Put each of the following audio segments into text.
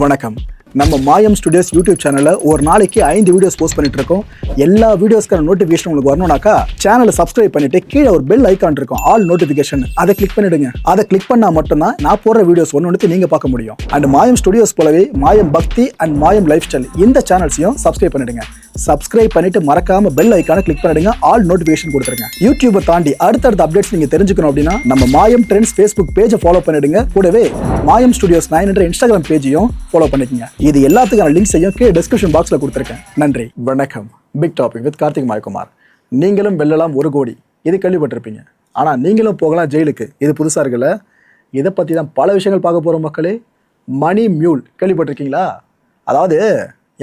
வணக்கம். நம்ம மாயம் ஸ்டுடியோஸ் யூடியூப் சேனலில் ஒரு நாளைக்கு 5 வீடியோஸ் போஸ்ட் பண்ணிட்டு இருக்கோம். எல்லா வீடியோஸ்க்கான நோட்டிஃபிகேஷன் உங்களுக்கு வரணும்னாக்கா சேனலை சப்ஸ்கிரைப் பண்ணிட்டு கீழே ஒரு பெல் ஐக்கான் இருக்கும், ஆல் நோட்டிஃபிகேஷன். அதை கிளிக் பண்ணிடுங்க. அதை கிளிக் பண்ணா மட்டும்தான் நான் போடுற வீடியோஸ் ஒன்று நீங்க பார்க்க முடியும். அண்ட் மாயம் ஸ்டுடியோஸ் போலவே மாயம் பக்தி அண்ட் மாயம் லைஃப் ஸ்டைல் இந்த சேனல்ஸையும் சப்ஸ்கிரைப் பண்ணிடுங்க. சப்ஸ்கிரைப் பண்ணிட்டு மறக்காம பெல் ஐக்கானை கிளிக் பண்ணிடுங்க, ஆல் நோட்டிஃபிகேஷன் கொடுத்துருங்க. யூடியூபை தாண்டி அடுத்தடுத்த அப்டேட்ஸ் நீங்க தெரிஞ்சுக்கணும் அப்படின்னா நம்ம மாயம் ட்ரெண்ட்ஸ் ஃபேஸ்புக் பேஜை ஃபாலோ பண்ணிடுங்க. கூடவே மாயம் ஸ்டுடியோஸ் 9 என்ற இன்ஸ்டாகிராம் பேஜையும் ஃபாலோ பண்ணிக்கங்க. இது எல்லாத்துக்கான லிங்க்ஸையும் கீழே டிஸ்கிரிப்ஷன் பாக்ஸ்ல கொடுத்துருக்கேன். நன்றி, வணக்கம். Big topic with Karthik Mayakumar. நீங்களும் வெல்லலாம் 1 கோடி, இது கேள்விப்பட்டிருப்பீங்க. ஆனா நீங்களும் போகலாம் ஜெயிலுக்கு, இது புதுசா இருக்குல்ல. இதை பத்தி தான் பல விஷயங்கள் பார்க்க போறோம் மக்களே. மணி மியூல் கேள்விப்பட்டிருக்கீங்களா? அதாவது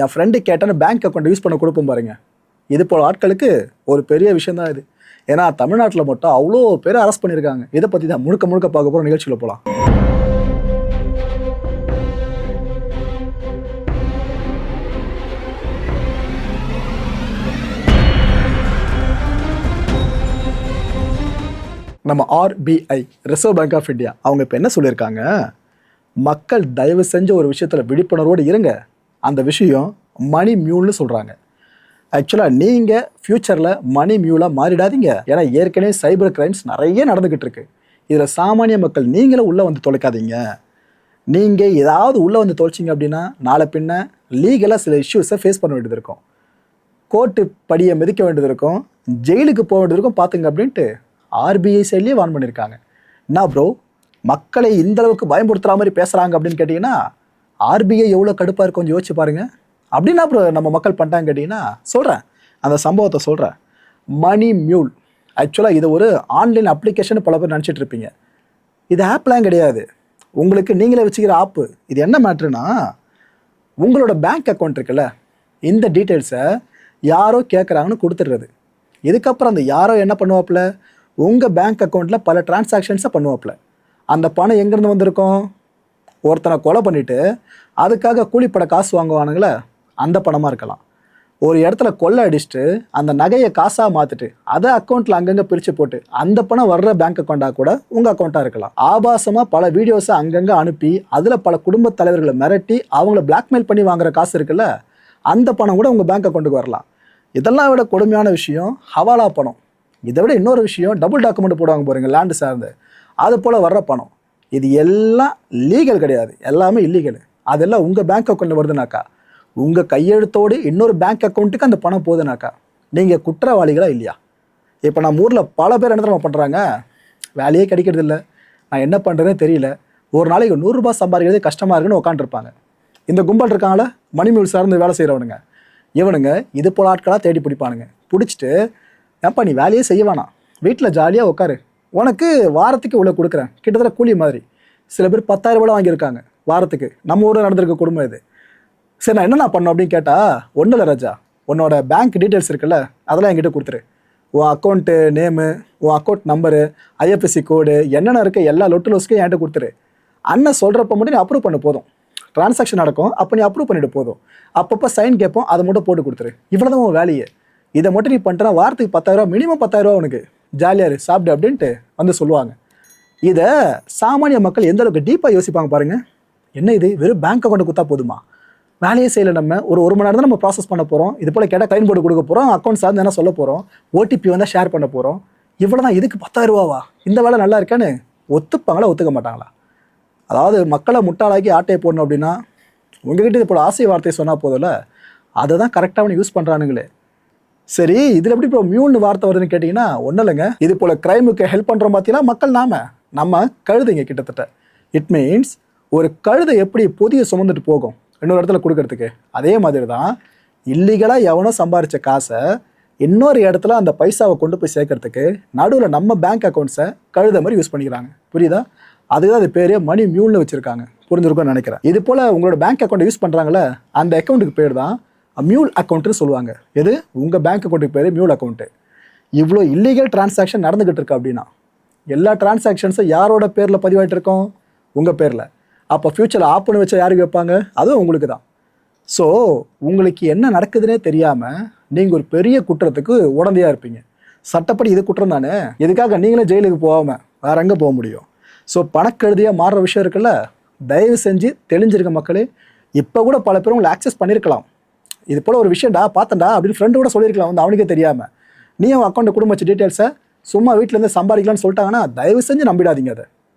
என் ஃப்ரெண்டு கேட்டான்னு பேங்க் அக்கௌண்ட் யூஸ் பண்ண கொடுப்போம் பாருங்க. இது போல ஆட்களுக்கு ஒரு பெரிய விஷயம் தான் இது. ஏன்னா தமிழ்நாட்டில் மட்டும் அவ்வளோ பேர் அரெஸ்ட் பண்ணியிருக்காங்க. இதை பற்றி தான் முழுக்க பார்க்க போகிற நிகழ்ச்சியில் போகலாம். நம்ம RBI reserve bank of India அவங்க இப்போ என்ன சொல்லியிருக்காங்க, மக்கள் தயவு செஞ்ச ஒரு விஷயத்தில் விழிப்புணர்வோடு இருங்க. அந்த விஷயம் மணி மியூல்னு சொல்கிறாங்க. ஆக்சுவலாக நீங்கள் ஃப்யூச்சரில் மணி மியூலாக மாறிடாதீங்க. ஏன்னா ஏற்கனவே சைபர் கிரைம்ஸ் நிறைய நடந்துக்கிட்டு இருக்கு. இதில் சாமானிய மக்கள் நீங்களும் உள்ளே வந்து தொலைக்காதீங்க. நீங்கள் ஏதாவது உள்ளே வந்து தொலைச்சிங்க அப்படின்னா நாளை பின்ன லீகலாக சில இஷ்யூஸை ஃபேஸ் பண்ண வேண்டியது இருக்கும். கோர்ட்டு படியை மிதிக்க வேண்டியது இருக்கும், ஜெயிலுக்கு போக வேண்டியது இருக்கும். பார்த்துங்க அப்படின்ட்டு RBI சைட்லேயே வார்ன் பண்ணியிருக்காங்க. என்ன ப்ரோ, மக்களை இந்த அளவுக்கு பயன்படுத்துகிற மாதிரி பேசுகிறாங்க அப்படின்னு கேட்டிங்கன்னா RBI எவ்வளோ கடுப்பாக இருக்கும் கொஞ்சம் யோசிச்சு பாருங்கள். அப்படின்னா அப்புறம் நம்ம மக்கள் பண்ணிட்டாங்க கேட்டிங்கன்னா சொல்கிறேன், அந்த சம்பவத்தை சொல்கிறேன். மணி மியூல் ஆக்சுவலாக இது ஒரு ஆன்லைன் அப்ளிகேஷன் பல பேர் நினச்சிட்டு இருப்பீங்க. இது ஆப்லாம் கிடையாது, உங்களுக்கு நீங்களே வச்சுக்கிற ஆப்பு. இது என்ன மேட்ருனா, உங்களோட பேங்க் அக்கௌண்ட் இருக்குல்ல, இந்த டீட்டெயில்ஸை யாரோ கேட்குறாங்கன்னு கொடுத்துடுறது. இதுக்கப்புறம் அந்த யாரோ என்ன பண்ணுவாப்புல, உங்கள் பேங்க் அக்கௌண்ட்டில் பல டிரான்சாக்ஷன்ஸை பண்ணுவாப்புல. அந்த பணம் எங்கேருந்து வந்திருக்கும், ஒருத்தனை கொலை பண்ணிவிட்டு அதுக்காக கூலிப்பட காசு வாங்குவானுங்களே, அந்த பணமாக இருக்கலாம். ஒரு இடத்துல கொள்ளை அடிச்சுட்டு அந்த நகையை காசாக மாற்றிட்டு அதை அக்கௌண்ட்டில் அங்கங்கே பிரித்து போட்டு அந்த பணம் வர்ற பேங்க் அக்கௌண்ட்டாக கூட உங்கள் அக்கௌண்ட்டாக இருக்கலாம். ஆபாசமாக பல வீடியோஸை அங்கங்கே அனுப்பி அதில் பல குடும்பத் தலைவர்களை மிரட்டி அவங்கள பிளாக்மெயில் பண்ணி வாங்குற காசு இருக்குல்ல, அந்த பணம் கூட உங்கள் பேங்க் அக்கௌண்ட்டுக்கு வரலாம். இதெல்லாம் விட கொடுமையான விஷயம் ஹவாலா பணம். இதை விட இன்னொரு விஷயம் டபுள் டாக்குமெண்ட் போடுவாங்க பாருங்க, லேண்டு சார்ந்து, அது போல் வர்ற பணம். இது எல்லாம் லீகல் கிடையாது, எல்லாமே இல்லீகல். அதெல்லாம் உங்கள் பேங்க் அக்கௌண்ட்டில் வருதுனாக்கா, உங்கள் கையெழுத்தோடு இன்னொரு பேங்க் அக்கௌண்ட்டுக்கு அந்த பணம் போகுதுனாக்கா நீங்கள் குற்றவாளிகளா இல்லையா? இப்போ நம்ம ஊரில் பல பேர் என்ன தெரியுமா பண்ணுறாங்க, வேலையே கிடைக்கிறது இல்லை, நான் என்ன பண்ணுறதுன்னு தெரியல, ஒரு நாளைக்கு 100 ரூபாய் சம்பாதிக்கிறதே கஷ்டமாக இருக்குன்னு உட்காந்துருப்பாங்க. இந்த கும்பல் இருக்காங்களே மணி மியூல் சார்ந்து வேலை செய்கிறவனுங்க, இவனுங்க இது போல் ஆட்களாக தேடி பிடிப்பானுங்க. பிடிச்சிட்டு, ஏப்பா நீ வேலையே செய்ய வேணாம், வீட்டில் ஜாலியாக உட்காரு, உனக்கு வாரத்துக்கு இவ்வளோ கொடுக்குறேன், கிட்டத்தட்ட கூலி மாதிரி. சில பேர் 10,000 ரூபாய் வாங்கியிருக்காங்க வாரத்துக்கு. நம்ம ஊரில் நடந்திருக்க குடும்பம் இது. சரி நான் என்ன பண்ணோம் அப்படின்னு கேட்டால், ஒன்றும் இல்லை ராஜா, உன்னோட பேங்க் டீட்டெயில்ஸ் இருக்குல்ல அதெல்லாம் என்கிட்ட கொடுத்துரு. உன் அக்கௌண்ட்டு நேமு, உன் அக்கௌண்ட் நம்பரு, IFSC கோடு, என்னென்ன இருக்க எல்லா லொட்டு லொஸ்க்கும் என்கிட்ட கொடுத்துரு. அண்ணன் சொல்கிறப்ப மட்டும் நீ அப்ரூவ் பண்ண போதும். ட்ரான்சாக்ஷன் நடக்கும், அப்போ நீ அப்ரூவ் பண்ணிட்டு போதும். அப்பப்போ சைன் கேட்போம், அதை மட்டும் போட்டு கொடுத்துரு. இவ்வளோதான் உன் வேலையே. இதை மட்டும் நீ பண்ணிட்டா வாரத்துக்கு 10,000 ரூபா, மினிமம் 10,000 ரூபா உனக்கு, ஜாலியாக சாப்பிடு அப்படின்ட்டு வந்து சொல்லுவாங்க. இதை சாமானிய மக்கள் எந்த அளவுக்கு டீப்பாக யோசிப்பாங்க பாருங்க. என்ன இது வெறும் பேங்க் அக்கௌண்ட்டு கொடுத்தா போதுமா, வேலையே செய்யலை, நம்ம ஒரு மணி நேரம் தான் நம்ம ப்ராசஸ் பண்ண போகிறோம், இது போல் கேட்டால் க்ளைம் போர்டு கொடுக்க போகிறோம், அக்கௌண்ட் சார்ந்து என்ன சொல்ல போகிறோம், OTP வந்தால் ஷேர் பண்ண போகிறோம், இவ்வளோ தான், இதுக்கு 10,000 ரூபாவா, இந்த வேலை நல்லா இருக்கான்னு ஒத்துப்பாங்களா ஒத்துக்க மாட்டாங்களா? அதாவது மக்களை முட்டாளாக்கி ஆட்டையை போடணும் அப்படின்னா உங்ககிட்ட இது போல் ஆசை வார்த்தையை சொன்னால் போதில்ல, அதை தான் கரெக்டாக அவனை யூஸ் பண்ணுறானுங்களே. சரி, இதில் எப்படி இப்போ மியூல்னு வார்த்தை வருதுன்னு கேட்டிங்கன்னா ஒன்றும் இல்லைங்க, இது போல் க்ரைமுக்கு ஹெல்ப் பண்ணுறோம் பார்த்தீங்கன்னா மக்கள் நம்ம கழுதைங்க கிட்டத்தட்ட. இட் மீன்ஸ் ஒரு கழுதை எப்படி பொதியை சுமந்துட்டு போகும் இன்னொரு இடத்துல கொடுக்கறதுக்கு, அதே மாதிரி தான் இல்லீகலாக எவனோ சம்பாரித்த காசை இன்னொரு இடத்துல அந்த பைசாவை கொண்டு போய் சேர்க்கறதுக்கு நடுவில் நம்ம பேங்க் அக்கௌண்ட்ஸை கழுதை மாதிரி யூஸ் பண்ணிக்கிறாங்க. புரியுதா? அதுதான் அது பேரே மணி மியூல்னு வச்சுருக்காங்க. புரிஞ்சிருக்கும்னு நினைக்கிறேன். இது போல் உங்களோட பேங்க் அக்கௌண்ட்டை யூஸ் பண்ணுறாங்களே, அந்த அக்கௌண்ட்டுக்கு பேர் தான் மியூல் அக்கௌண்ட்டுன்னு சொல்லுவாங்க. எது உங்கள் பேங்க் அக்கௌண்ட்டுக்கு பேர் மியூல் அக்கௌண்ட்டு. இவ்வளோ இல்லீகல் டிரான்சாக்ஷன் நடந்துக்கிட்டு இருக்கு அப்படின்னா எல்லா டிரான்சாக்ஷன்ஸும் யாரோட பேரில் பதிவாகிட்டு இருக்கோம், உங்கள் பேரில். அப்போ ஃப்யூச்சரில் ஆப்புன்னு வச்சா யாருக்கு வைப்பாங்க, அதுவும் உங்களுக்கு தான். ஸோ உங்களுக்கு என்ன நடக்குதுன்னே தெரியாமல் நீங்கள் ஒரு பெரிய குற்றத்துக்கு உடந்தையாக இருப்பீங்க. சட்டப்படி இது குற்றம் தானே, இதுக்காக நீங்களே ஜெயிலுக்கு போகாமல் வேற எங்கே போக முடியும்? ஸோ பணக்கழுதியாக மாறுற விஷயம் இருக்குல்ல, தயவு செஞ்சு தெளிஞ்சிருக்க மக்களே. இப்போ கூட பல பேர் உங்களை ஆக்சஸ் பண்ணியிருக்கலாம். இது போல் ஒரு விஷயம்டா பார்த்தண்டா அப்படின்னு ஃப்ரெண்டு கூட சொல்லியிருக்கலாம் வந்து அவனுக்கே தெரியாமல். நீ அவன் அக்கௌண்ட் குடும்ப வச்ச டீட்டெயில்ஸை சும்மா வீட்டிலேருந்து சம்பாதிக்கலாம்னு சொல்லிட்டாங்கன்னா தயவு செஞ்சு நம்பிடாதீங்க. அதை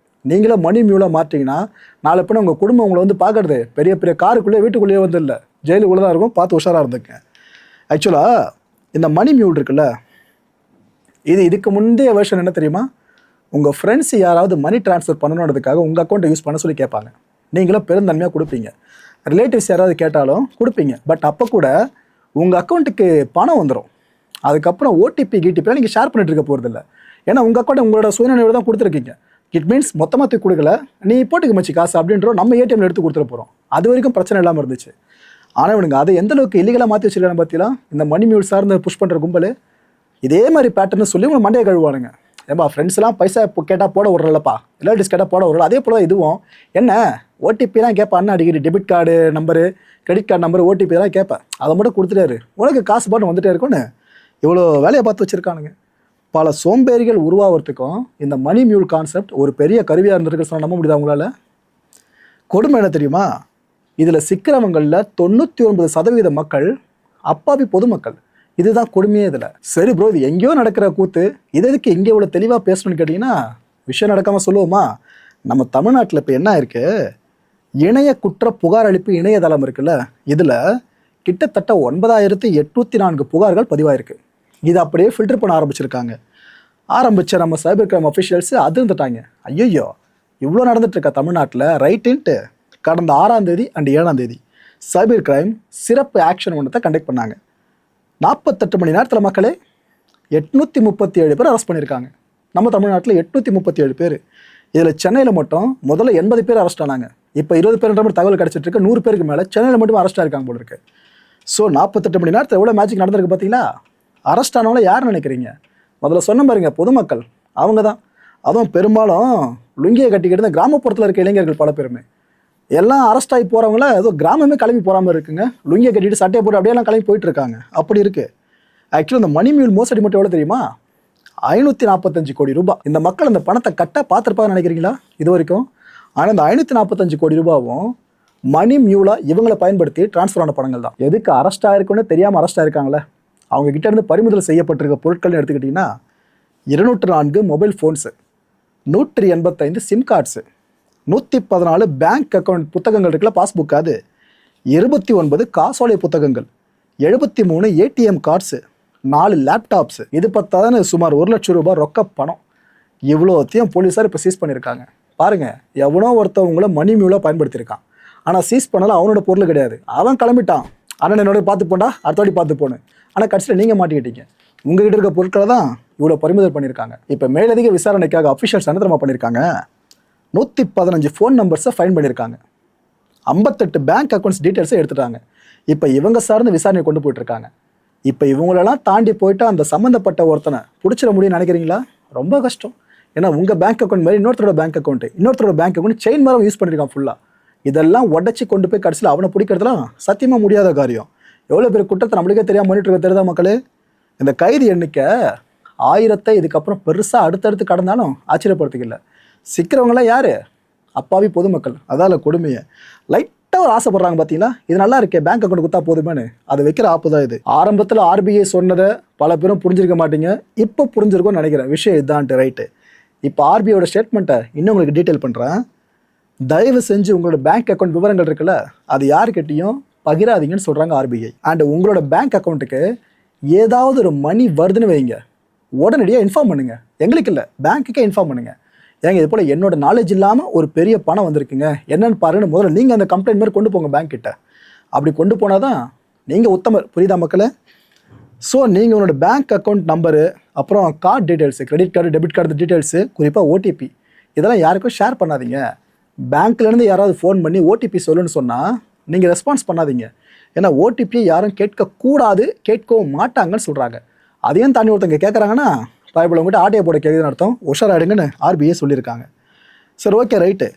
நீங்களே மணி மியூலாக மாற்றிங்கன்னா நாளை பின்ன உங்கள் குடும்பம் உங்களை வந்து பார்க்குறது பெரிய பெரிய காருக்குள்ளேயே வீட்டுக்குள்ளேயே வந்து இல்லை, ஜெயிலுக்குள்ளே தான் இருக்கும். பார்த்து உஷாராக இருந்துங்க. ஆக்சுவலாக இந்த மணி மியூல் இருக்குல்ல, இதுக்கு முந்தைய வெர்ஷன் என்ன தெரியுமா? உங்கள் ஃப்ரெண்ட்ஸ் யாராவது மணி ட்ரான்ஸ்ஃபர் பண்ணணுன்றதுக்காக உங்கள் அக்கௌண்ட்டை யூஸ் பண்ண சொல்லி கேட்பாங்க. நீங்களும் பெருந்தன்மையாக கொடுப்பீங்க. ரிலேட்டிவ்ஸ் யாராவது கேட்டாலும் கொடுப்பீங்க. பட் அப்போ கூட உங்கள் அக்கௌண்ட்டுக்கு பணம் வந்துடும். அதுக்கப்புறம் ஓடிபி கிடிபிலாம் நீங்கள் ஷேர் பண்ணிட்டு இருக்க போகிறதில்ல. ஏன்னா உங்கள் அக்கௌண்ட் உங்களோட சுயநினைவு தான் கொடுத்துருக்கீங்க. இட் மீன்ஸ் மொத்தமாக தூக்கி கொடுக்கல, நீ போட்டுக்கு மச்சி காசு அப்படின்றோம் நம்ம ஏடிஎம்ல எடுத்து கொடுத்துட போகிறோம். அது வரைக்கும் பிரச்சனை இல்லாமல் இருந்துச்சு. ஆனால் இவனுங்க அதை எந்த அளவுக்கு இல்லீகலாக மாற்றி வச்சிருக்காங்க பார்த்தீங்களா? இந்த மணி மியூல் சார்ந்து புஷ் பண்ணுற கும்பல் இதே மாதிரி பேட்டர்னு சொல்லி உங்களை மண்டையை கழுவானுங்க. ஏன்பா ஃப்ரெண்ட்ஸ்லாம் பைசா கேட்டால் போட விட்றலப்பா, ரிலேட்டிவ்ஸ் கேட்டால் போட விட்றல. அதே போல் தான் இதுவும் என்ன ஓடிபிலாம் கேட்பான்னு அடிக்கடி debit card number, credit card number, OTP தான் கேட்பேன். அதை மட்டும் கொடுத்துட்டாரு உனக்கு காசு பாட்டு வந்துட்டே இருக்கும்னு இவ்வளோ வேலையை பார்த்து வச்சுருக்கானுங்க. பல சோம்பேறிகள் உருவாகிறதுக்கும் இந்த மணி மியூல் கான்செப்ட் ஒரு பெரிய கருவியாக இருந்திருக்கு சொன்னால் நம்ப முடியுதா உங்களால்? கொடுமை என்ன தெரியுமா? இதில் சிக்கிறவங்களில் 99% மக்கள் அப்பாவி பொதுமக்கள். இதுதான் கொடுமையே இதில். சரி ப்ரோ, இது எங்கேயோ நடக்கிற கூத்து, இது எதுக்கு இங்கே இவ்வளோ தெளிவாக பேசணும்னு கேட்டிங்கன்னா, விஷயம் நடக்காமல் சொல்லுவோமா? நம்ம தமிழ்நாட்டில் இப்போ என்ன இருக்குது, இணைய குற்ற புகார் அளிப்பு இணையதளம் இருக்குல்ல, இதில் கிட்டத்தட்ட 9804 புகார்கள் பதிவாயிருக்கு. இது அப்படியே ஃபில்டர் பண்ண ஆரம்பித்த நம்ம சைபர் கிரைம் அஃபிஷியல்ஸு அது இருந்துட்டாங்க. ஐயோ இவ்வளோ நடந்துட்டுருக்கா தமிழ்நாட்டில் ரைட்டுன்ட்டு கடந்த 6ஆம் தேதி அண்ட் 7ஆம் தேதி சைபர் கிரைம் சிறப்பு ஆக்ஷன் ஒன்றத்தை கண்டக்ட் பண்ணாங்க. 48 மணி நேரத்தில் மக்களே 837 பேர் அரெஸ்ட் பண்ணியிருக்காங்க. நம்ம தமிழ்நாட்டில் 837 பேர். இதில் சென்னையில் மட்டும் முதல்ல 80 பேர் அரெஸ்ட் ஆனாங்க. இப்போ 20 பேருன்ற மாதிரி தகவல் கிடச்சிட்டு இருக்கு. 100 பேருக்கு மேலே சென்னையில் மட்டும் அரெஸ்ட் ஆயிருக்காங்க போல இருக்கு. ஸோ 48 மணி நேரத்தில் எவ்வளோ மேஜிக் நடந்திருக்கு பார்த்தீங்களா? அரெஸ்ட் ஆனவங்கள யார் நினைக்கிறீங்க? முதல்ல சொன்ன பாருங்க, பொதுமக்கள் அவங்க தான். அதுவும் பெரும்பாலும் லுங்கியை கட்டிக்கிட்டு இந்த கிராமப்புறத்தில் இருக்க இளைஞர்கள் பல பேருமே எல்லாம் அரெஸ்ட் ஆகி போகிறவங்கள ஏதோ கிராமமே கிளம்பி போகாமல் இருக்குங்க. லுங்கியை கட்டிட்டு சட்டையை போட்டு அப்படியெல்லாம் கிளம்பி போயிட்டு இருக்காங்க. அப்படி இருக்குது. ஆக்சுவலி இந்த மணி மியூல் மோசடி மட்டும் எவ்வளோ தெரியுமா? 545 கோடி ரூபாய். இந்த மக்கள் அந்த பணத்தை கட்டாக பார்த்துருப்பாங்கன்னு நினைக்கிறீங்களா இது வரைக்கும்? ஆனால் இந்த 545 கோடி ரூபாவும் மணி மியூலாக இவங்களை பயன்படுத்தி டிரான்ஸ்ஃபர் ஆன பணங்கள் தான். எதுக்கு அரெஸ்ட் ஆயிருக்குன்னு தெரியாமல் அரெஸ்ட் ஆயிருக்காங்களே, அவங்க கிட்ட இருந்து பறிமுதல் செய்யப்பட்டிருக்க பொருட்கள்னு எடுத்துக்கிட்டிங்கன்னா 204 mobile phones, 185 sim cards, 114 bank account புத்தகங்கள் இருக்குல்ல, பாஸ்புக், அது 29 காசோலை புத்தகங்கள், 73 ஏடிஎம் கார்ட்ஸு, 4 லேப்டாப்ஸு. இது பத்தாதானே சுமார் 1 லட்சம் ரூபாய் ரொக்க பணம். இவ்வளோத்தையும் போலீஸார் இப்போ சீஸ் பண்ணியிருக்காங்க. பாருங்கள், எவனோ ஒருத்தவங்கள மணி மியூலாக பயன்படுத்தியிருக்கான். ஆனால் சீஸ் பண்ணலாம் அவனோட பொருள் கிடையாது. அவன் கிளம்பிட்டான், அண்ணன் என்னோட பார்த்து போண்டா, அடுத்தவாடி பார்த்து போனேன். ஆனால் கடைசியில் நீங்கள் மாட்டிக்கிட்டீங்க. உங்ககிட்ட இருக்க பொருட்களை தான் இவ்வளோ பறிமுதல் பண்ணியிருக்காங்க. இப்போ மேலதிக விசாரணைக்காக அஃபிஷியல்ஸ் என்ன தெரியுமா பண்ணியிருக்காங்க? 115 ஃபோன் நம்பர்ஸை ஃபைன் பண்ணியிருக்காங்க. 58 பேங்க் அக்கௌண்ட்ஸ் டீட்டெயில்ஸை எடுத்துட்டாங்க. இப்போ இவங்க சார்ந்து விசாரணை கொண்டு போயிட்டுருக்காங்க. இப்போ இவங்களெல்லாம் தாண்டி போயிட்டு அந்த சம்மந்தப்பட்ட ஒருத்தனை பிடிச்சிட முடியும்னு நினைக்கிறீங்களா? ரொம்ப கஷ்டம். ஏன்னா உங்கள் பேங்க் அக்கௌண்ட் மாதிரி இன்னொருத்தரோட பேங்க் அக்கௌண்ட் செயின் மாதிரி யூஸ் பண்ணியிருக்கான் ஃபுல்லாக. இதெல்லாம் உடச்சி கொண்டு போய் கடைசியில் அவனை பிடிக்கிறதுலாம் சத்தியமாக முடியாத காரியம். எவ்வளோ பேர் குற்றத்தை நம்மளுக்கே தெரியாமல் பண்ணிட்டு இருக்க தெரியுதா மக்களே? இந்த கைது எண்ணிக்கை 1000 இதுக்கப்புறம் பெருசாக அடுத்தடுத்து கடந்தாலும் ஆச்சரியப்படுத்திக்கல. சிக்கிறவங்களாம் யார்? அப்பாவி பொதுமக்கள். அதால் கொடுமையை லைட்டாக ஒரு ஆசைப்படுறாங்க பார்த்தீங்களா? இது நல்லா இருக்கே, பேங்க் அக்கௌண்ட் கொடுத்தா போதுமேனு அது வைக்கிற ஆப்பு தான் இது. ஆரம்பத்தில் ஆர்பிஐ சொன்னதை பல பேரும் புரிஞ்சிருக்க மாட்டீங்க. இப்போ புரிஞ்சிருக்கும்னு நினைக்கிறேன். விஷயம் இதுதான்ட்டு ரைட்டு. இப்போ ஆர்பிஐயோட ஸ்டேட்மெண்ட்டை இன்னும் உங்களுக்கு டீட்டெயில் பண்ணுறேன். தயவு செஞ்சு உங்களோட பேங்க் அக்கௌண்ட் விவரங்கள் இருக்குல்ல, அது யாருக்கிட்டையும் பகிராதீங்கன்னு சொல்கிறாங்க ஆர்பிஐ. அண்ட் உங்களோட பேங்க் அக்கௌண்ட்டுக்கு ஏதாவது ஒரு மணி வருதுன்னு வைங்க, உடனடியாக இன்ஃபார்ம் பண்ணுங்கள். எங்களுக்கு இல்லை, பேங்க்குக்கே இன்ஃபார்ம் பண்ணுங்கள். ஏங்க இது போல் என்னோட நாலேஜ் இல்லாமல் ஒரு பெரிய பணம் வந்திருக்குங்க, என்னென்னு பாருங்கன்னு முதல்ல நீங்கள் அந்த கம்ப்ளைண்ட் மாதிரி கொண்டு போங்க பேங்க் கிட்ட. அப்படி கொண்டு போனால் தான் நீங்கள் உத்தமர். புரியுதா மக்களே? ஸோ நீங்கள் உங்களோட பேங்க் அக்கௌண்ட் நம்பரு, அப்புறம் card details, credit card, debit card details, குறிப்பாக ஓடிபி, இதெல்லாம் யாருக்கும் ஷேர் பண்ணாதீங்க. பேங்க்லேருந்து யாராவது ஃபோன் பண்ணி ஓடிபி சொல்லுன்னு சொன்னால் நீங்கள் ரெஸ்பான்ஸ் பண்ணாதீங்க. ஏன்னா ஓடிபியை யாரும் கேட்கக்கூடாது, கேட்கவும் மாட்டாங்கன்னு சொல்கிறாங்க. அதையும் தாண்டி ஒருத்தங்க கேட்குறாங்கன்னா பயப்பட உங்கள்கிட்ட ஆட்டையை போட கேட்குதுன்னு அர்த்தம். உஷாராயிடுங்கன்னு ஆர்பிஐ சொல்லியிருக்காங்க. சரி, ஓகே, ரைட்டு.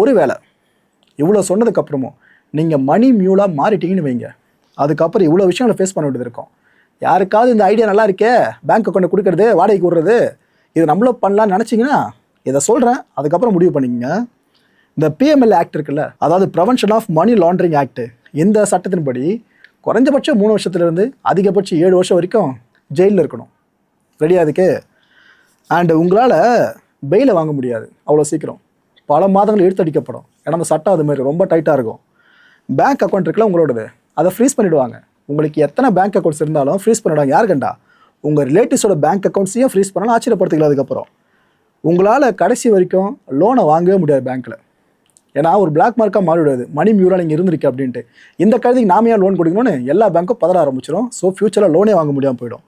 ஒருவேளை இவ்வளோ சொன்னதுக்கப்புறமும் நீங்கள் மணி மியூலாக மாறிட்டீங்கன்னு வைங்க, அதுக்கப்புறம் இவ்வளோ விஷயங்களை ஃபேஸ் பண்ண வேண்டியது இருக்கும். யாருக்காவது இந்த ஐடியா நல்லா இருக்கே, பேங்க் அக்கௌண்ட்டை கொடுக்குறது, வாடகைக்கு விடுறது, இது நம்மளும் பண்ணலான்னு நினச்சிங்கன்னா இதை சொல்கிறேன், அதுக்கப்புறம் முடிவு பண்ணிக்கங்க. இந்த PML ஆக்ட் இருக்குல்ல, அதாவது prevention of money laundering act, இந்த சட்டத்தின்படி குறைஞ்சபட்சம் 3 வருஷத்துலேருந்து அதிகபட்சம் 7 வருஷம் வரைக்கும் ஜெயிலில் இருக்கணும். ரெடியா அதுக்கு? அண்டு உங்களால் பெயிலை வாங்க முடியாது அவ்வளோ சீக்கிரம். பல மாதங்கள் இழுத்தடிக்கப்படும். ஏன்னா அந்த சட்டம் அது மாதிரி ரொம்ப டைட்டாக இருக்கும். பேங்க் அக்கௌண்ட் இருக்குல்ல உங்களோடது, அதை ஃப்ரீஸ் பண்ணிவிடுவாங்க. உங்களுக்கு எத்தனை பேங்க் அக்கௌண்ட்ஸ் இருந்தாலும் ஃப்ரீஸ் பண்ணிவிடுவாங்க. யார் கண்டா? உங்கள் ரிலேட்டிவ்ஸோட பேங்க் அக்கௌண்ட்ஸையும் ஃப்ரீஸ் பண்ணாலும் ஆச்சரியப்படுத்திக்கலாம். அதுக்கப்புறம் உங்களால் கடைசி வரைக்கும் லோனை வாங்கவே முடியாது பேங்க்கில். ஏன்னா ஒரு பிளாக் மார்க்காக மாறிவிடாது, மணி மியூரால் இங்கே இருந்திருக்கு அப்படின்ட்டு. இந்த கருதிக்கு நாம ஏன் லோன் கொடுக்கணும்னு எல்லா பேங்க்கும் பதற ஆரம்பிச்சிடும். ஸோ ஃபியூச்சரில் லோனே வாங்க முடியாமல் போயிடும்.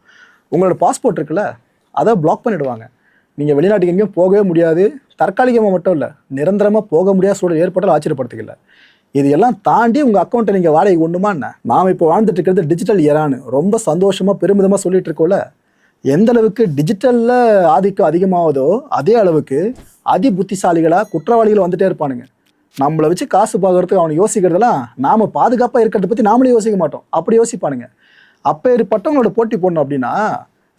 உங்களோட பாஸ்போர்ட் இருக்குல்ல, அதை பிளாக் பண்ணிவிடுவாங்க. நீங்கள் வெளிநாட்டுக்கு எங்கேயும் போகவே முடியாது. தற்காலிகமாக மட்டும் இல்லை, நிரந்தரமாக போக முடியாத சூழல் ஏற்பட்டால் ஆச்சரியப்படுத்திக்கல. இது எல்லாம் தாண்டி உங்கள் அக்கௌண்ட்டை நீங்கள் வாடகை கொண்டுமா என்ன? நாம் இப்போ வாழ்ந்துட்டு இருக்கிறது டிஜிட்டல் ஏரான்னு ரொம்ப சந்தோஷமாக பெருமிதமாக சொல்லிட்டு இருக்கோம்ல. எந்த அளவுக்கு டிஜிட்டலில் ஆதிக்கம் அதிகமாகுதோ அதே அளவுக்கு அதி புத்திசாலிகளாக குற்றவாளிகள் வந்துட்டே இருப்பானுங்க. நம்மளை வச்சு காசு பார்க்கறதுக்கு அவனை யோசிக்கிறதெல்லாம் நாம் பாதுகாப்பாக இருக்கிறத பற்றி நாமளே யோசிக்க மாட்டோம். அப்படி யோசிப்பானுங்க. அப்பேற்பட்டவங்களோட போட்டி போடணும் அப்படின்னா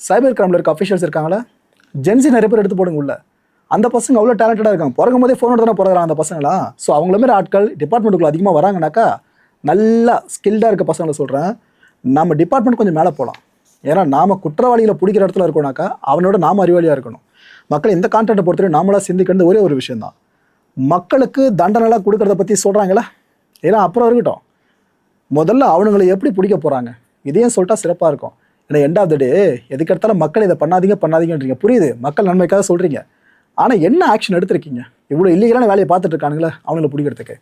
சைபர் கிரைமில் இருக்க அஃபிஷியல்ஸ் இருக்காங்களா, ஜென்சி நிறைய பேர் எடுத்து போடுங்க உள்ள. அந்த பசங்க அவ்வளோ டேலண்டடாக இருக்காங்க. பிறக்கும் போதே ஃபோனோட தானே பிறகுறாங்க அந்த பசங்களாம். ஸோ அவங்கள மாதிரி ஆட்கள் டிபார்ட்மெண்ட்டுக்குள்ள அதிகமாக வராங்கனாக்கா, நல்லா ஸ்கில்டாக இருக்க பசங்களை சொல்கிறேன், நம்ம டிபார்ட்மெண்ட் கொஞ்சம் மேலே போகலாம். ஏன்னா நாம் குற்றவாளிகளை பிடிக்கிற இடத்துல இருக்கோம்னாக்கா அவனோட நாம் அறிவாளியாக இருக்கணும். மக்கள் இந்த கான்டென்ட்டை பொறுத்தவரை நாமளாக சிந்திக்கிறது ஒரே ஒரு விஷயந்தான். மக்களுக்கு தண்டனைலாம் கொடுக்கறத பற்றி சொல்கிறாங்களா, ஏன்னா அப்புறம் இருக்கட்டும், முதல்ல அவனுங்களை எப்படி பிடிக்க போகிறாங்க இதையும் சொல்லிட்டா சிறப்பாக இருக்கும். ஏன்னா எண்ட் ஆஃப் த டே எதுக்கு எடுத்தாலும் மக்கள் இதை பண்ணாதீங்கன்றீங்க. புரியுது, மக்கள் நன்மைக்காக சொல்கிறீங்க. ஆனால் என்ன ஆக்ஷன் எடுத்திருக்கீங்க? இவ்வளோ இல்லீகலான வேலையை பார்த்துட்டு இருக்கானுங்களே அவங்களை பிடிக்கிறதுக்கு.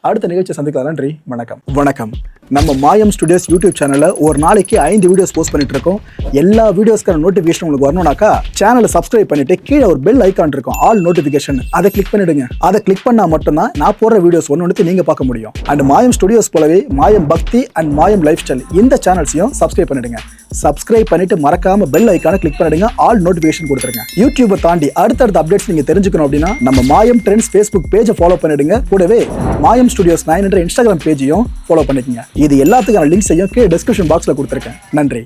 அடுத்த நிகழ்ச்சியை சந்திக்கலாம். நன்றி, வணக்கம். நம்ம மாயம் ஸ்டுடியோஸ் யூடியூப் சேனலில் ஒரு நாளைக்கு 5 வீடியோஸ் போஸ்ட் பண்ணிட்டு இருக்கோம். எல்லா வீடியோஸ்க்கான நோட்டிஃபிகேஷன் உங்களுக்கு வரணும்னாக்கா சேனலை சப்ஸ்கிரைப் பண்ணிட்டு கீழே ஒரு பெல் ஐக்கான் இருக்கும், ஆல் நோட்டிஃபிகேஷன், அதை கிளிக் பண்ணிடுங்க. அதை கிளிக் பண்ணால் மட்டும்தான் நான் போடுற வீடியோஸ் ஒன்று நீங்கள் பார்க்க முடியும். அண்ட் மாயம் ஸ்டுடியோஸ் போலவே மாயம் பக்தி அண்ட் மாயம் லைஃப் ஸ்டைல் இந்த சேனல்ஸையும் சப்ஸ்கிரைப் பண்ணிடுங்க. சப்ஸ்கிரைப் பண்ணிட்டு மறக்காம பெல் ஐக்கானை கிளிக் பண்ணிடுங்க, ஆல் நோட்டிஃபிகேஷன் கொடுத்துருங்க. யூடியூபை தாண்டி அடுத்தடுத்த அப்டேட்ஸ் நீங்க தெரிஞ்சுக்கணும் அப்படின்னா நம்ம மாயம் ட்ரெண்ட்ஸ் ஃபேஸ்புக் பேஜை ஃபாலோ பண்ணிடுங்க. கூடவே மாயம் ஸ்டுடியோஸ் 9 என்ற இன்ஸ்டாகிராம் பேஜையும் ஃபாலோ பண்ணிக்கங்க. இது எல்லாத்துக்கான லிங்க்ஸையும் கீழே டிஸ்கிரிப்ஷன் பாக்ஸ்ல கொடுத்துருக்கேன். நன்றி.